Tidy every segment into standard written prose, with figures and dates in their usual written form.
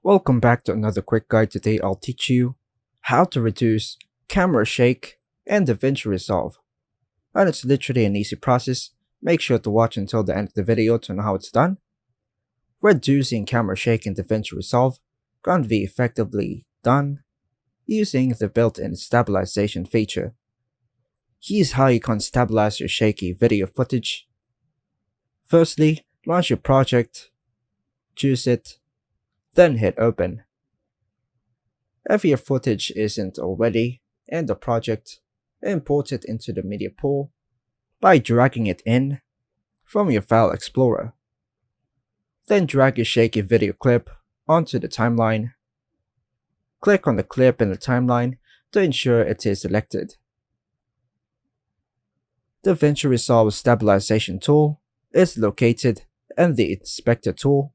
Welcome back to another quick guide. Today I'll teach you how to reduce camera shake in DaVinci Resolve. And it's literally an easy process. Make sure to watch until the end of the video to know how it's done. Reducing camera shake in DaVinci Resolve can be effectively done using the built-in stabilization feature. Here's how you can stabilize your shaky video footage. Firstly, launch your project, choose it, then hit open. If your footage isn't already in the project, import it into the media pool by dragging it in from your file explorer. Then drag your shaky video clip onto the timeline. Click on the clip in the timeline to ensure it is selected. The DaVinci Resolve stabilization tool is located in the Inspector tool.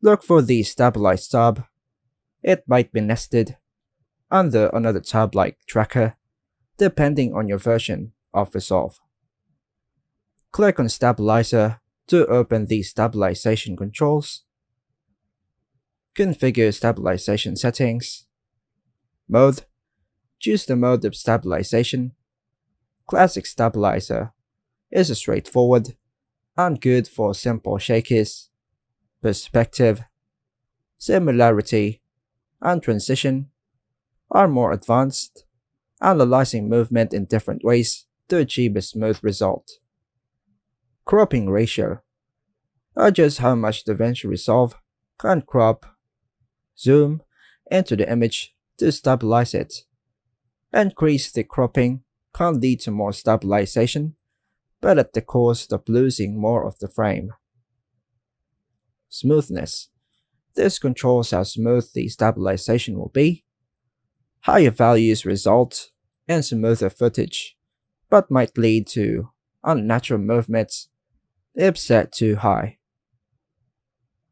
Look for the Stabilize tab. It might be nested under another tab like Tracker, depending on your version of Resolve. Click on Stabilizer to open the stabilization controls. Configure stabilization settings. Mode. Choose the mode of stabilization. Classic Stabilizer is straightforward and good for simple shakies. Perspective, similarity, and transition are more advanced, analyzing movement in different ways to achieve a smooth result. Cropping ratio. Adjust how much DaVinci Resolve can crop, zoom into the image to stabilize it. Increase the cropping can lead to more stabilization, but at the cost of losing more of the frame. Smoothness. This controls how smooth the stabilization will be. Higher values result in smoother footage, but might lead to unnatural movements if set too high.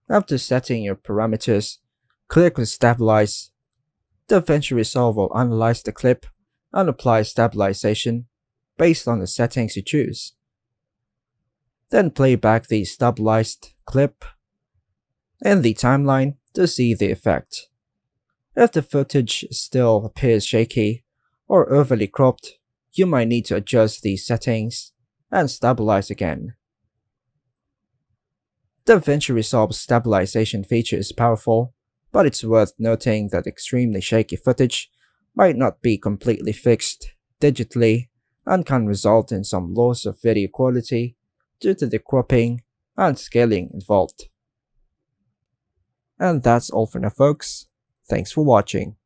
After setting your parameters, click on Stabilize. DaVinci Resolve will analyze the clip and apply stabilization based on the settings you choose. Then play back the stabilized clip in the timeline to see the effect. If the footage still appears shaky or overly cropped, you might need to adjust the settings and stabilize again. DaVinci Resolve's stabilization feature is powerful, but it's worth noting that extremely shaky footage might not be completely fixed digitally and can result in some loss of video quality due to the cropping and scaling involved. And that's all for now, folks. Thanks for watching.